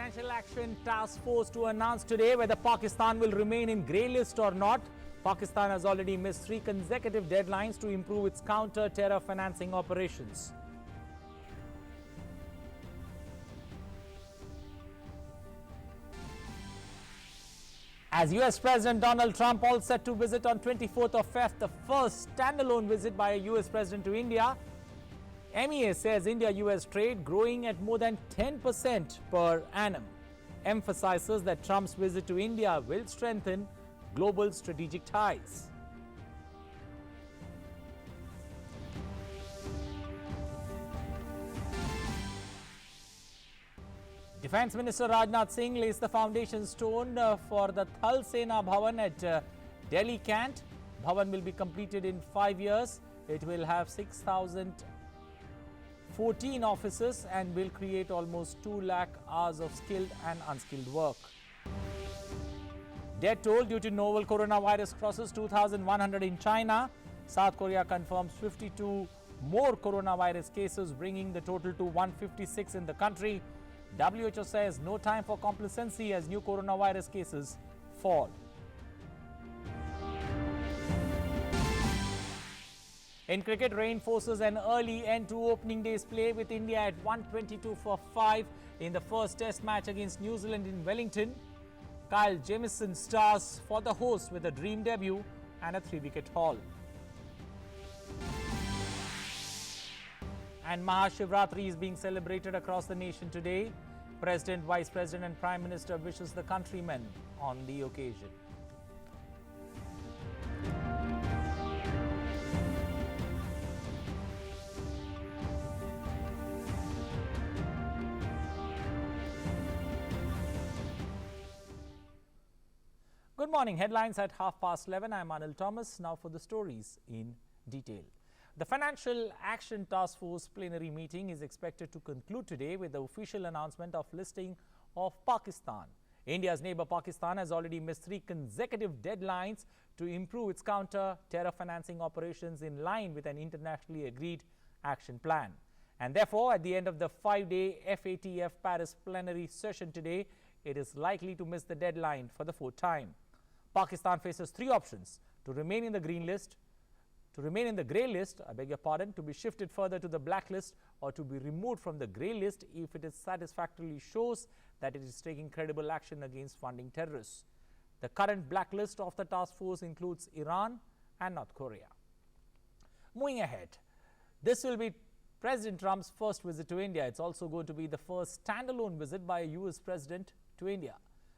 Financial Action Task Force to announce today whether Pakistan will remain in grey list or not. Pakistan has already missed 3 consecutive deadlines to improve its counter-terror financing operations. As US President Donald Trump all set to visit on 24th of Feb, the first standalone visit by a US President to India, MEA says India U.S. trade growing at more than 10% per annum, emphasizes that Trump's visit to India will strengthen global strategic ties. Defence Minister Rajnath Singh lays the foundation stone for the Thal Sena Bhavan at Delhi Cant. Bhavan will be completed in 5 years. It will have 6,014 offices and will create almost 2 lakh hours of skilled and unskilled work. Death toll due to novel coronavirus crosses 2,100 in China. South Korea confirms 52 more coronavirus cases, bringing the total to 156 in the country. WHO says no time for complacency as new coronavirus cases fall. In cricket, rain forces an early end to opening day's play with India at 122 for 5 in the first test match against New Zealand in Wellington. Kyle Jamieson stars for the hosts with a dream debut and a 3-wicket haul. And Mahashivratri is being celebrated across the nation today. President, Vice President and Prime Minister wishes the countrymen on the occasion. Good morning. Headlines at 11:30. I am Anil Thomas. Now for the stories in detail. The Financial Action Task Force plenary meeting is expected to conclude today with the official announcement of listing of Pakistan. India's neighbor Pakistan has already missed 3 consecutive deadlines to improve its counter-terror financing operations in line with an internationally agreed action plan. And therefore, at the end of the 5-day FATF Paris plenary session today, it is likely to miss the deadline for the 4th time. Pakistan faces 3 options: to remain in the grey list, to be shifted further to the blacklist, or to be removed from the grey list if it is satisfactorily shows that it is taking credible action against funding terrorists. The current blacklist of the task force includes Iran and North Korea. Moving ahead, this will be President Trump's first visit to India. It's also going to be the first standalone visit by a US President to India.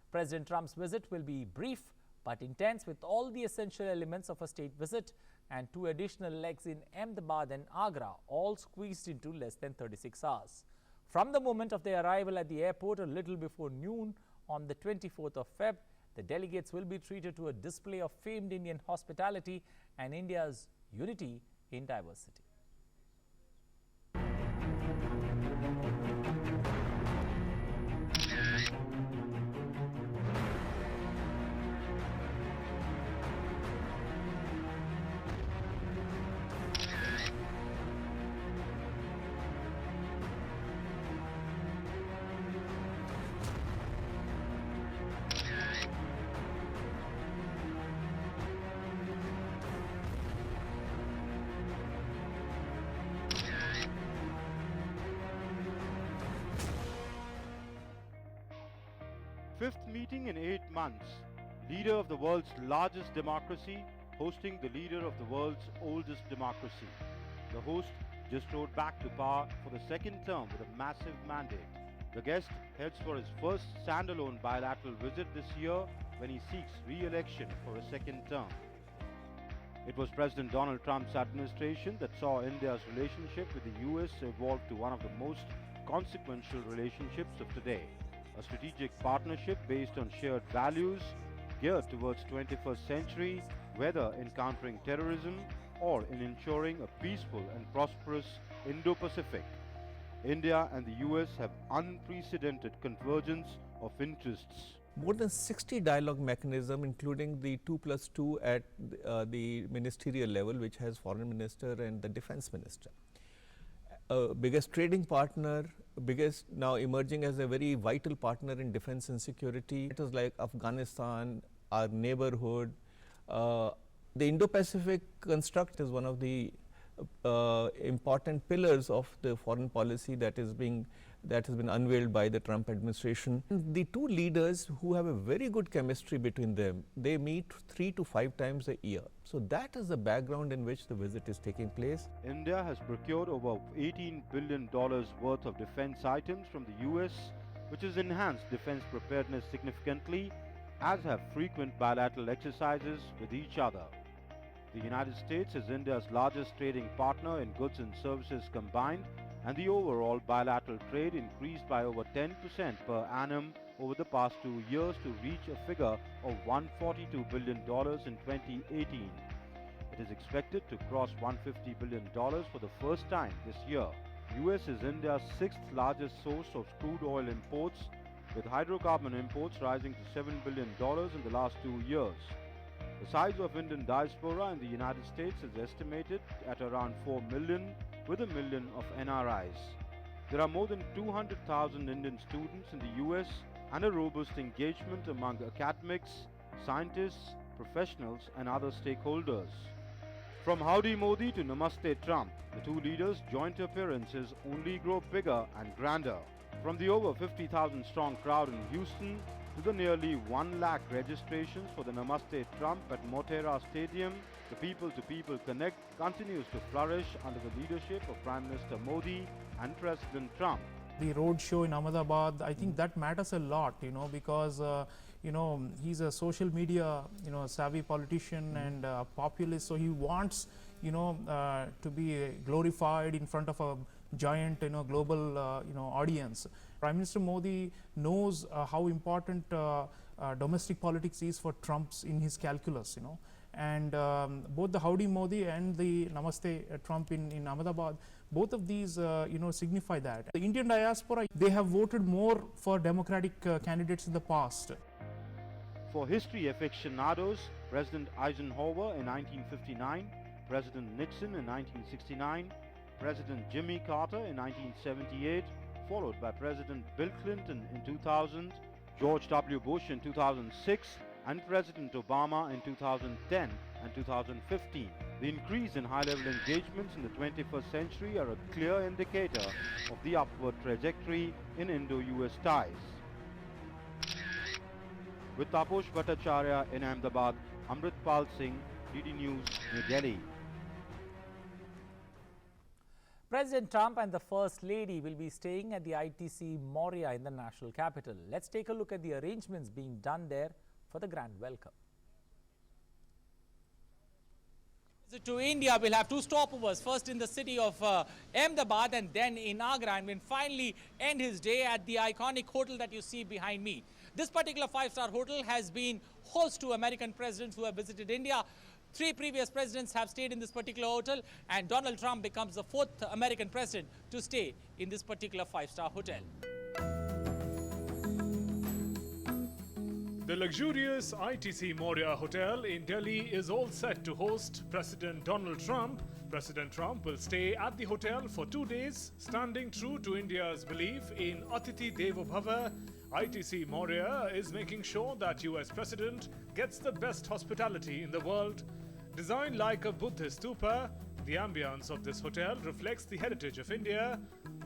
President Trump's visit will be brief but intense, with all the essential elements of a state visit and 2 additional legs in Ahmedabad and Agra, all squeezed into less than 36 hours. From the moment of their arrival at the airport a little before noon on the 24th of Feb, the delegates will be treated to a display of famed Indian hospitality and India's unity in diversity. Fifth meeting in 8 months. Leader of the world's largest democracy hosting the leader of the world's oldest democracy. The host just rode back to power for the 2nd term with a massive mandate. The guest heads for his first standalone bilateral visit this year when he seeks re-election for a 2nd term. It was President Donald Trump's administration that saw India's relationship with the US evolve to one of the most consequential relationships of today. A strategic partnership based on shared values, geared towards 21st century, whether in countering terrorism or in ensuring a peaceful and prosperous Indo-Pacific. India and the US have unprecedented convergence of interests. More than 60 dialogue mechanisms, including the 2+2 at the ministerial level, which has foreign minister and the defense minister. biggest trading partner, biggest now emerging as a very vital partner in defense and security. It was like Afghanistan, our neighborhood. The Indo-Pacific construct is one of the important pillars of the foreign policy that has been unveiled by the Trump administration. The two leaders who have a very good chemistry between them, they meet 3 to 5 times a year. So that is the background in which the visit is taking place. India has procured over $18 billion worth of defense items from the U.S., which has enhanced defense preparedness significantly, as have frequent bilateral exercises with each other. The United States is India's largest trading partner in goods and services combined, and the overall bilateral trade increased by over 10% per annum over the past 2 years to reach a figure of $142 billion in 2018. It is expected to cross $150 billion for the first time this year. US is India's 6th largest source of crude oil imports, with hydrocarbon imports rising to $7 billion in the last 2 years. The size of Indian diaspora in the United States is estimated at around 4 million, with 1 million of NRIs. There are more than 200,000 Indian students in the US and a robust engagement among academics, scientists, professionals and other stakeholders. From Howdy Modi to Namaste Trump, the two leaders' joint appearances only grow bigger and grander. From the over 50,000 strong crowd in Houston to the nearly 1 lakh registrations for the Namaste Trump at Motera Stadium, the people-to-people connect continues to flourish under the leadership of Prime Minister Modi and President Trump. The road show in Ahmedabad, I think that matters a lot, because he's a social media, savvy politician and populist, so he wants, to be glorified in front of a giant, global, audience. Prime Minister Modi knows how important domestic politics is for Trump's in his calculus, and both the Howdy Modi and the Namaste Trump in Ahmedabad, both of these signify that. The Indian diaspora, they have voted more for democratic candidates in the past. For history aficionados, President Eisenhower in 1959, President Nixon in 1969, President Jimmy Carter in 1978, followed by President Bill Clinton in 2000, George W. Bush in 2006, and President Obama in 2010 and 2015. The increase in high-level engagements in the 21st century are a clear indicator of the upward trajectory in Indo-US ties. With Taposh Bhattacharya in Ahmedabad, Amritpal Singh, DD News, New Delhi. President Trump and the First Lady will be staying at the ITC Moria in the national capital. Let's take a look at the arrangements being done there for the grand welcome. Visit to India will have 2 stopovers, first in the city of Ahmedabad and then in Agra, and will finally end his day at the iconic hotel that you see behind me. This particular 5-star hotel has been host to American presidents who have visited India. 3 previous presidents have stayed in this particular hotel, and Donald Trump becomes the 4th American president to stay in this particular 5-star hotel. The luxurious ITC Moria Hotel in Delhi is all set to host President Donald Trump. President Trump will stay at the hotel for 2 days, standing true to India's belief in Atithi Devo Bhava. ITC Moria is making sure that US President gets the best hospitality in the world. Designed like a Buddhist stupa, the ambience of this hotel reflects the heritage of India.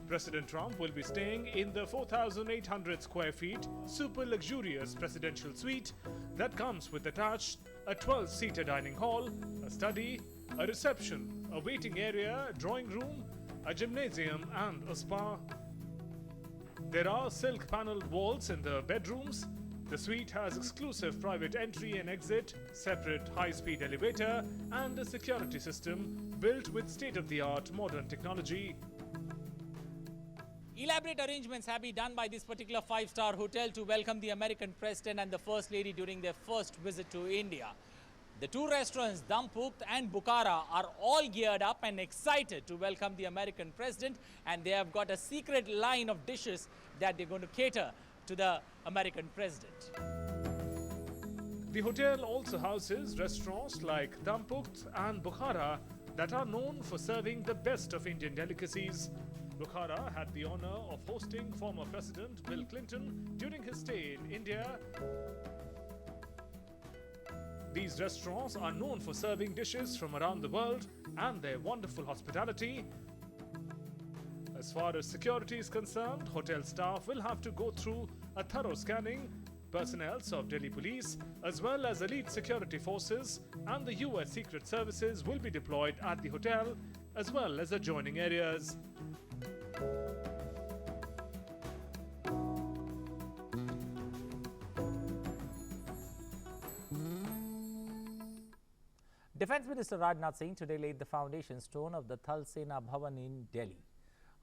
President Trump will be staying in the 4,800 square feet super luxurious presidential suite that comes with attached a 12-seater dining hall, a study, a reception, a waiting area, drawing room, a gymnasium and a spa. There are silk paneled walls in the bedrooms. The suite has exclusive private entry and exit, separate high-speed elevator and a security system built with state-of-the-art modern technology. Elaborate arrangements have been done by this particular 5-star hotel to welcome the American president and the First Lady during their first visit to India. The 2 restaurants, Dampukt and Bukhara, are all geared up and excited to welcome the American president, and they have got a secret line of dishes that they're going to cater to the American president. The hotel also houses restaurants like Dampukt and Bukhara, that are known for serving the best of Indian delicacies. Bukhara had the honor of hosting former President Bill Clinton during his stay in India. These restaurants are known for serving dishes from around the world and their wonderful hospitality. As far as security is concerned, hotel staff will have to go through a thorough scanning. Personnel of Delhi Police, as well as elite security forces and the U.S. Secret Services will be deployed at the hotel, as well as adjoining areas. Defence Minister Rajnath Singh today laid the foundation stone of the Thal Sena Bhavan in Delhi.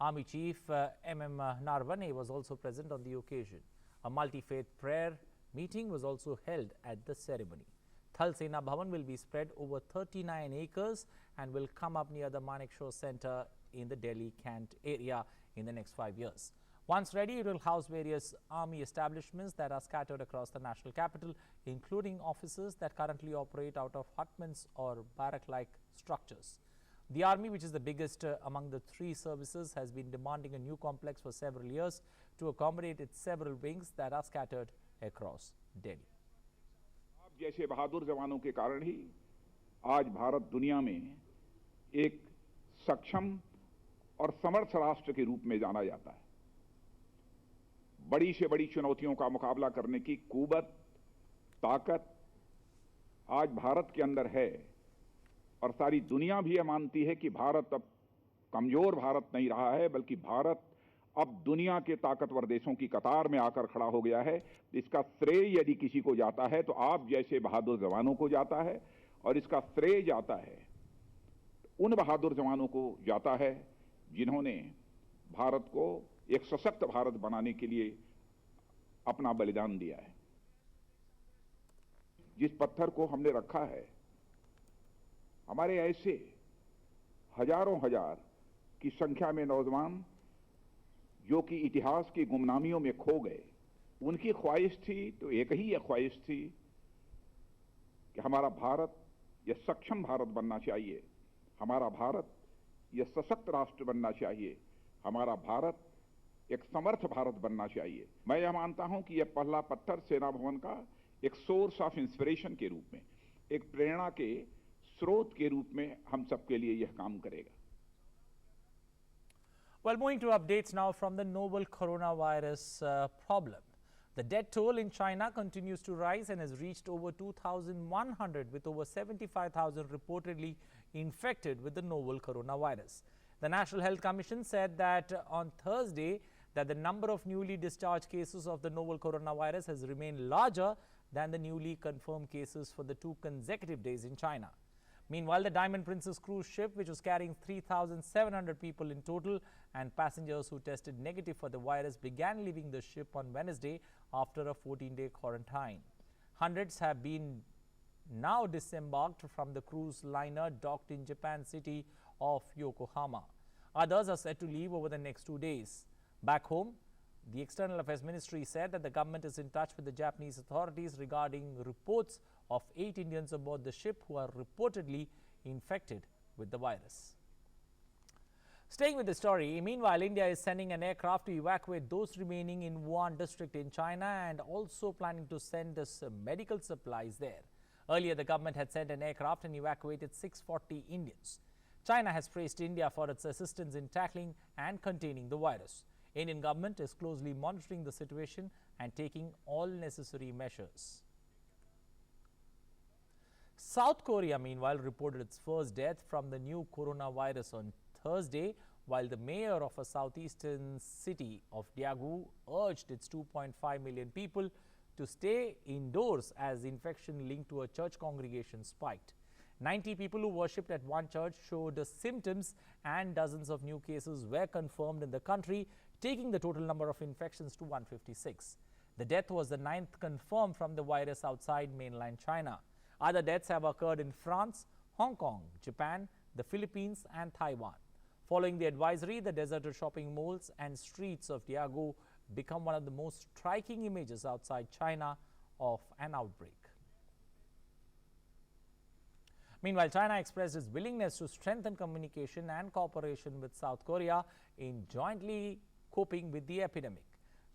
Army Chief M.M. Narwane was also present on the occasion. A multi-faith prayer meeting was also held at the ceremony. Thal Sena Bhavan will be spread over 39 acres and will come up near the Manekshaw Centre in the Delhi Kant area in the next 5 years. Once ready, it will house various army establishments that are scattered across the national capital, including offices that currently operate out of hutments or barrack-like structures. The army, which is the biggest among the three services, has been demanding a new complex for several years to accommodate its several wings that are scattered across Delhi. आप जैसे बहादुर जवानों के कारण ही आज भारत दुनिया में एक सक्षम और समर्थ राष्ट्र के रूप में जाना जाता है। बड़ी से बड़ी चुनौतियों का मुकाबला करने की कुवत, ताकत आज भारत के अंदर है और सारी दुनिया भी यह मानती है कि भारत अब कमजोर भारत नहीं रहा है, बल्कि भारत अब दुनिया के ताकतवर देशों की कतार में आकर खड़ा हो गया है। इसका श्रेय यदि किसी को जाता है तो आप जैसे बहादुर जवानों को जाता है, और इसका श्रेय जाता है उन बहादुर जवानों को जाता है जिन्होंने भारत को एक सशक्त भारत बनाने के लिए अपना बलिदान दिया है। जिस पत्थर को हमने रखा है, हमारे ऐसे हजारों हजार की संख्या में नौजवान जो कि इतिहास की गुमनामियों में खो गए, उनकी ख्वाहिश थी तो एक ही यह ख्वाहिश थी कि हमारा भारत यह सक्षम भारत बनना चाहिए, हमारा भारत यह सशक्त राष्ट्र बनना चाहिए, हमारा भारत एक समर्थ भारत बनना चाहिए। मैं यह मानता हूं कि यह पहला पत्थर सेना भवन का एक सोर्स ऑफ इंस्पिरेशन के रूप में, एक प्रेरणा के स्रोत के रूप में हम सबके लिए यह काम करेगा। Well, moving to updates now from the novel coronavirus problem. The death toll in China continues to rise and has reached over 2,100, with over 75,000 reportedly infected with the novel coronavirus. The National Health Commission said that on Thursday that the number of newly discharged cases of the novel coronavirus has remained larger than the newly confirmed cases for the 2 consecutive days in China. Meanwhile, the Diamond Princess cruise ship, which was carrying 3,700 people in total and passengers who tested negative for the virus, began leaving the ship on Wednesday after a 14-day quarantine. Hundreds have been now disembarked from the cruise liner docked in Japan city of Yokohama. Others are set to leave over the next 2 days. Back home, the External Affairs Ministry said that the government is in touch with the Japanese authorities regarding reports of 8 Indians aboard the ship who are reportedly infected with the virus. Staying with the story, meanwhile, India is sending an aircraft to evacuate those remaining in Wuhan district in China and also planning to send us medical supplies there. Earlier, the government had sent an aircraft and evacuated 640 Indians. China has praised India for its assistance in tackling and containing the virus. Indian government is closely monitoring the situation and taking all necessary measures. South Korea, meanwhile, reported its first death from the new coronavirus on Thursday, while the mayor of a southeastern city of Daegu urged its 2.5 million people to stay indoors as infection linked to a church congregation spiked. 90 people who worshipped at one church showed symptoms and dozens of new cases were confirmed in the country, taking the total number of infections to 156. The death was the 9th confirmed from the virus outside mainland China. Other deaths have occurred in France, Hong Kong, Japan, the Philippines and Taiwan. Following the advisory, the deserted shopping malls and streets of Daegu become one of the most striking images outside China of an outbreak. Meanwhile, China expressed its willingness to strengthen communication and cooperation with South Korea in jointly coping with the epidemic.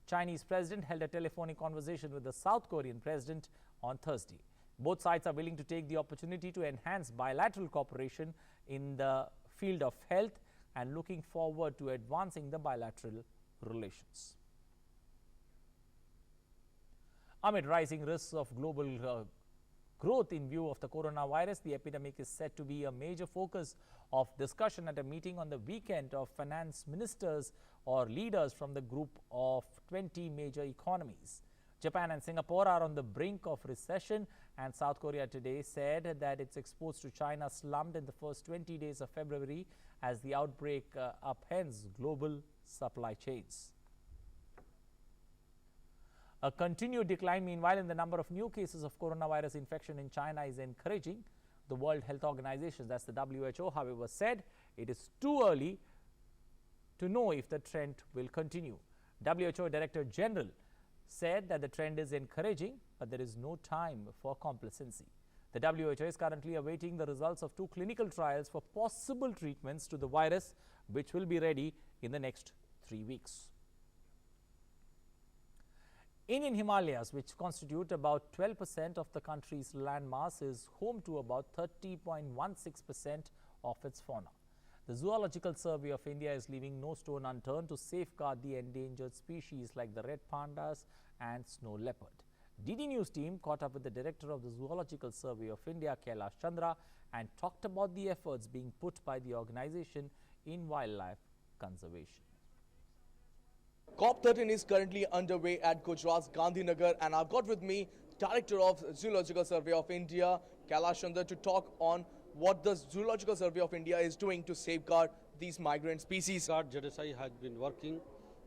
Chinese president held a telephonic conversation with the South Korean president on Thursday. Both sides are willing to take the opportunity to enhance bilateral cooperation in the field of health and looking forward to advancing the bilateral relations. Amid rising risks of global growth in view of the coronavirus, the epidemic is set to be a major focus of discussion at a meeting on the weekend of finance ministers or leaders from the group of 20 major economies. Japan and Singapore are on the brink of recession, and South Korea today said that its exports to China slumped in the first 20 days of February as the outbreak upends global supply chains. A continued decline, meanwhile, in the number of new cases of coronavirus infection in China is encouraging. The World Health Organization, that's the WHO, however, said it is too early to know if the trend will continue. WHO Director General said that the trend is encouraging, but there is no time for complacency. The WHO is currently awaiting the results of 2 clinical trials for possible treatments to the virus, which will be ready in the next 3 weeks. Indian Himalayas, which constitute about 12% of the country's landmass, is home to about 30.16% of its fauna. The Zoological Survey of India is leaving no stone unturned to safeguard the endangered species like the red pandas and snow leopard. DD News team caught up with the director of the Zoological Survey of India, Kailash Chandra, and talked about the efforts being put by the organization in wildlife conservation. COP13 is currently underway at Gujarat's Gandhinagar, and I've got with me Director of Zoological Survey of India, Kailash Chandra, to talk on what the Zoological Survey of India is doing to safeguard these migrant species. JDSI has been working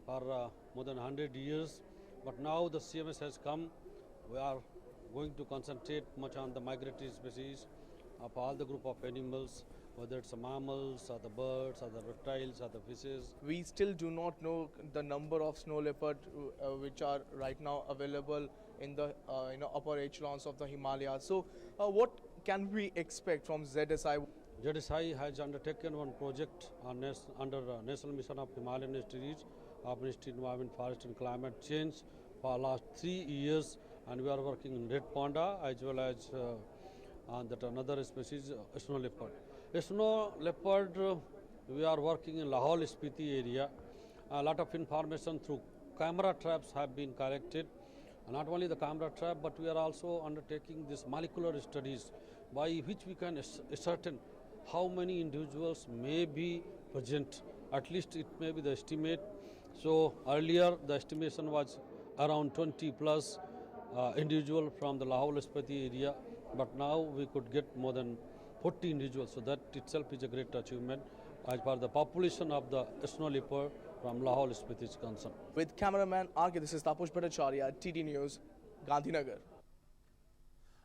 for more than 100 years, but now the CMS has come. We are going to concentrate much on the migratory species of all the group of animals, whether it's the mammals or the birds or the reptiles or the fishes. We still do not know the number of snow leopard which are right now available in the upper echelons of the Himalayas. So what can we expect from ZSI? JDSI has undertaken one project under National Mission of Himalayan Institute of Ministry of Environment, Forest and Climate Change for last 3 years, and we are working in red panda as well as on that another species, snow leopard. Snow leopard, we are working in Lahaul Spiti area. A lot of information through camera traps have been collected. Not only the camera trap, but we are also undertaking these molecular studies by which we can ascertain how many individuals may be present. At least it may be the estimate. So earlier the estimation was around 20 plus individual from the Lahaul Spiti area, but now we could get more than 40 individuals, so that itself is a great achievement as far as the population of the snow leopard from Lahaul Spiti is concerned. With cameraman RK, this is Tapush Bhattacharya, TD News, Gandhinagar.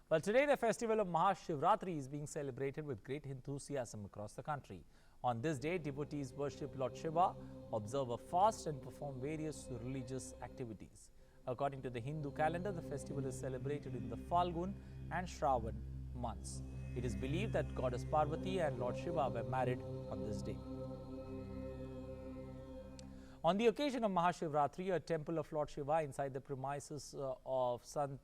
Well, today the festival of Mahashivratri is being celebrated with great enthusiasm across the country. On this day, devotees worship Lord Shiva, observe a fast and perform various religious activities. According to the Hindu calendar, the festival is celebrated in the Falgun and Shravan months. It is believed that Goddess Parvati and Lord Shiva were married on this day. On the occasion of Mahashivratri, a temple of Lord Shiva inside the premises of Sant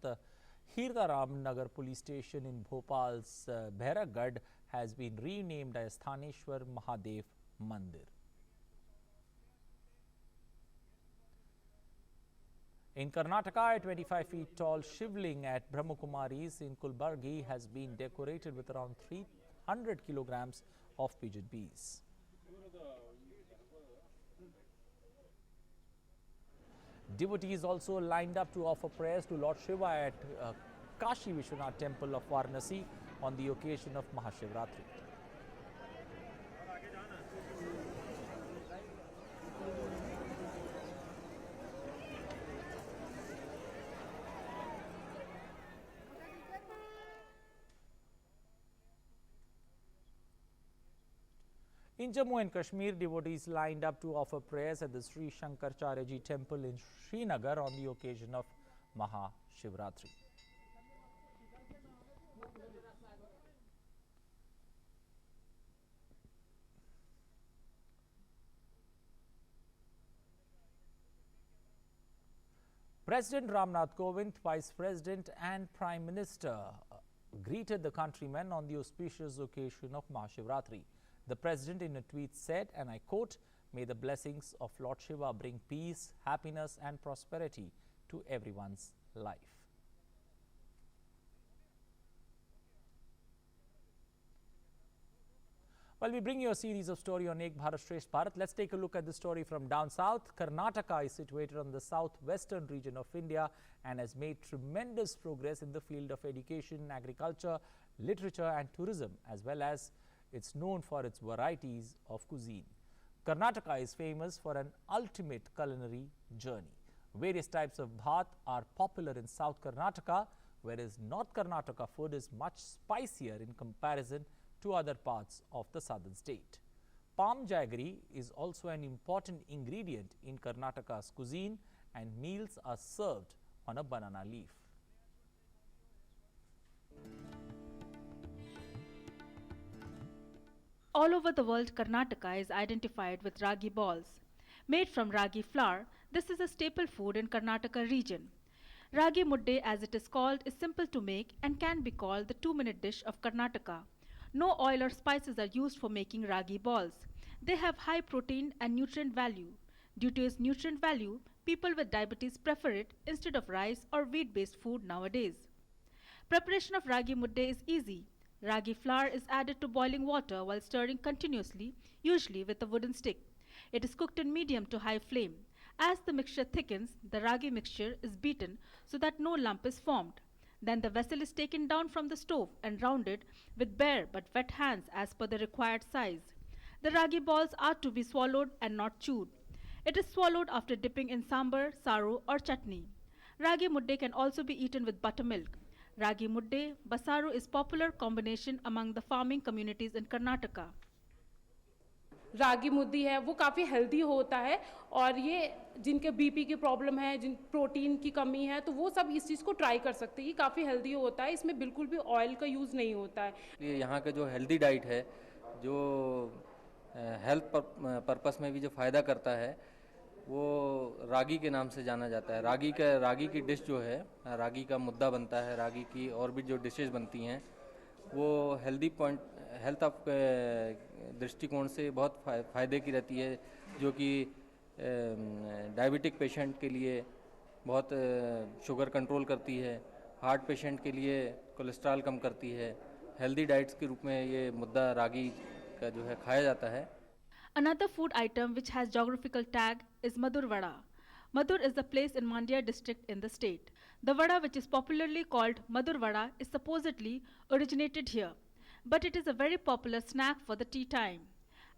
Hirdaram Nagar police station in Bhopal's Bhairagad has been renamed as Thaneshwar Mahadev Mandir. In Karnataka, a 25 feet tall Shivling at Brahmakumaris in Kulbargi has been decorated with around 300 kilograms of pigeon peas. Devotees also lined up to offer prayers to Lord Shiva at Kashi Vishwanath temple of Varanasi on the occasion of Mahashivratri. In Jammu and Kashmir, devotees lined up to offer prayers at the Sri Shankaracharya Ji temple in Srinagar on the occasion of Mahashivratri. President Ramnath Kovind, Vice President and Prime Minister greeted the countrymen on the auspicious occasion of Mahashivratri. The President in a tweet said, and I quote, "May the blessings of Lord Shiva bring peace, happiness and prosperity to everyone's life." Well, we bring you a series of stories on Ek Bharat Shresth Bharat. Let's take a look at the story from down south. Karnataka is situated on the southwestern region of India and has made tremendous progress in the field of education, agriculture, literature and tourism, as well as it's known for its varieties of cuisine. Karnataka is famous for an ultimate culinary journey. Various types of bhat are popular in South Karnataka, whereas North Karnataka food is much spicier in comparison to other parts of the southern state. Palm jaggery is also an important ingredient in Karnataka's cuisine, and meals are served on a banana leaf. All over the world, Karnataka is identified with ragi balls. Made from ragi flour, this is a staple food in Karnataka region. Ragi mudde, as it is called, is simple to make and can be called the 2-minute dish of Karnataka. No oil or spices are used for making ragi balls. They have high protein and nutrient value. Due to its nutrient value, people with diabetes prefer it instead of rice or wheat-based food nowadays. Preparation of ragi mudde is easy. Ragi flour is added to boiling water while stirring continuously, usually with a wooden stick. It is cooked in medium to high flame. As the mixture thickens, the ragi mixture is beaten so that no lump is formed. Then the vessel is taken down from the stove and rounded with bare but wet hands as per the required size. The ragi balls are to be swallowed and not chewed. It is swallowed after dipping in sambar, saru or chutney. Ragi mudde can also be eaten with buttermilk. Ragi mudde, basaru is popular combination among the farming communities in Karnataka. रागी मुद्दी है वो काफ़ी healthy होता है और ये जिनके BP की problem है, जिन प्रोटीन की कमी है, तो वो सब इस चीज़ को ट्राई कर सकते हैं। ये काफ़ी हेल्दी होता है, इसमें बिल्कुल भी ऑयल का यूज़ नहीं होता है। ये यहाँ का जो हेल्दी डाइट है, जो हेल्थ पर्पस में भी जो फ़ायदा करता है, वो रागी के नाम से जाना जाता है। रागी की डिश जो है, रागी का मुद्दा बनता है, रागी की और भी जो डिशेस बनती हैं, वो हेल्थ ऑफ दृष्टिकोण से बहुत फ़ायदे की रहती है, जो कि डायबिटिक पेशेंट के लिए बहुत शुगर कंट्रोल करती है, हार्ट पेशेंट के लिए कोलेस्ट्रॉल कम करती है। हेल्दी डाइट्स के रूप में ये मुद्दा रागी का जो है खाया जाता है। Another food item which has geographical tag is Madur Vada. Madur is a place in Mandya district in the state. The vada, which is popularly called Madur Vada, is supposedly originated here, but it is a very popular snack for the tea time.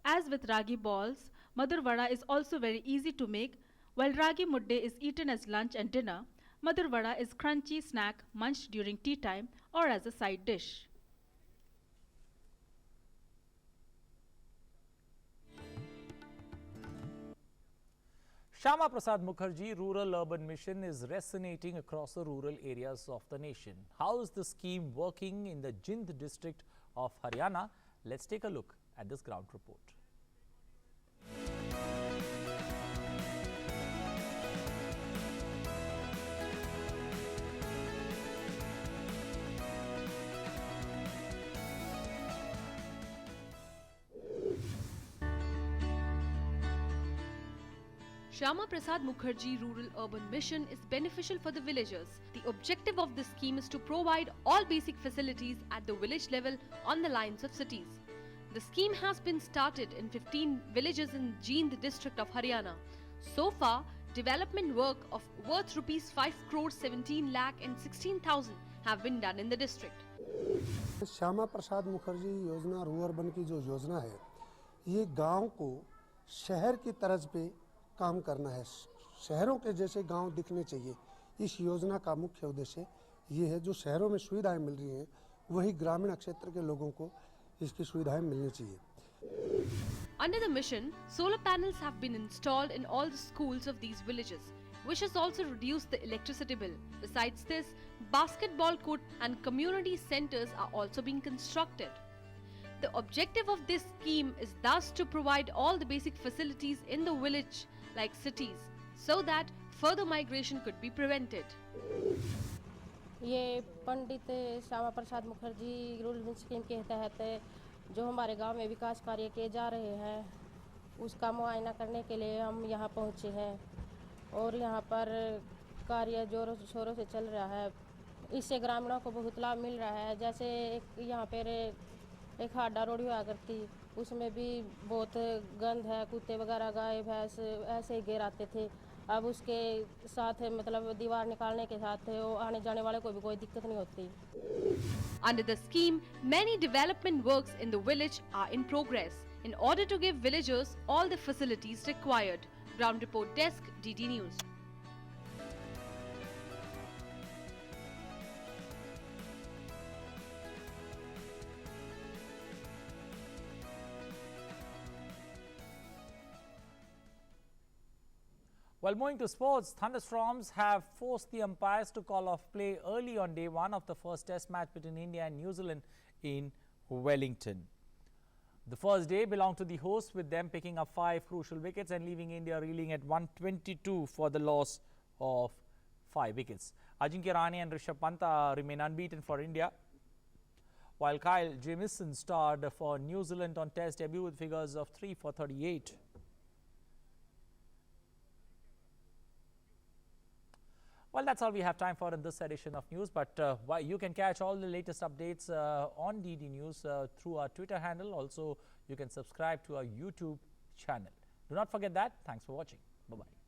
As with ragi balls, Madur Vada is also very easy to make. While ragi mudde is eaten as lunch and dinner, Madur Vada is crunchy snack munched during tea time or as a side dish. Shyama Prasad Mukherjee Rural-Urban Mission is resonating across the rural areas of the nation. How is the scheme working in the Jind district of Haryana? Let's take a look at this ground report. Shyama Prasad Mukherjee Rural-Urban Mission is beneficial for the villagers. The objective of this scheme is to provide all basic facilities at the village level on the lines of cities. The scheme has been started in 15 villages in Jind district of Haryana. So far, development work of worth rupees 5 crore 17 lakh and 16,000 have been done in the district. Shyama Prasad Mukherjee योजना रूअर्बन की जो योजना है, ये गांव को शहर की तर्ज पे काम करना है। शहरों के जैसे गांव दिखने चाहिए। इस योजना का मुख्य उद्देश्य ये है, जो शहरों में सुविधाएं मिल रही हैं, वही ग्रामीण क्षेत्र के लोगों को इसकी सुविधाएं मिलनी चाहिए। Under the mission, solar panels have been installed in all the schools of these villages, which has also reduced the electricity bill. Besides this, basketball court and community centers are also being constructed. The objective of this scheme is thus to provide all the basic facilities in the village like cities, so that further migration could be prevented. ये Pandit Shyama Prasad Mukherjee rural scheme के तहत जो हमारे गांव में विकास कार्य किए जा रहे हैं उसका मुआयना करने के लिए हम यहाँ पहुँचे हैं और यहाँ पर कार्य जोरों शोरों से चल रहा है। इससे ग्रामीणों को बहुत लाभ मिल रहा है। जैसे यहाँ पर एक हाडा रोड हुआ करती, उसमें भी बहुत गंद है, कुत्ते वगैरह गाय भैंस ऐसे ही गिर आते थे। अब उसके साथ मतलब दीवार निकालने के साथ वो आने जाने वाले को भी कोई दिक्कत नहीं होती। Under the scheme, many development works in the village are in progress in order to give villagers all the facilities required. Ground Report Desk, DD News. Well, moving to sports, thunderstorms have forced the umpires to call off play early on day one of the first test match between India and New Zealand in Wellington. The first day belonged to the hosts, with them picking up 5 crucial wickets and leaving India reeling at 122 for the loss of 5 wickets. Ajinkya Rahane and Rishabh Pant remain unbeaten for India, while Kyle Jamieson starred for New Zealand on test debut with figures of 3 for 38. Well, that's all we have time for in this edition of news, but you can catch all the latest updates on DD News through our Twitter handle. Also, you can subscribe to our YouTube channel. Do not forget that. Thanks for watching. Bye-bye.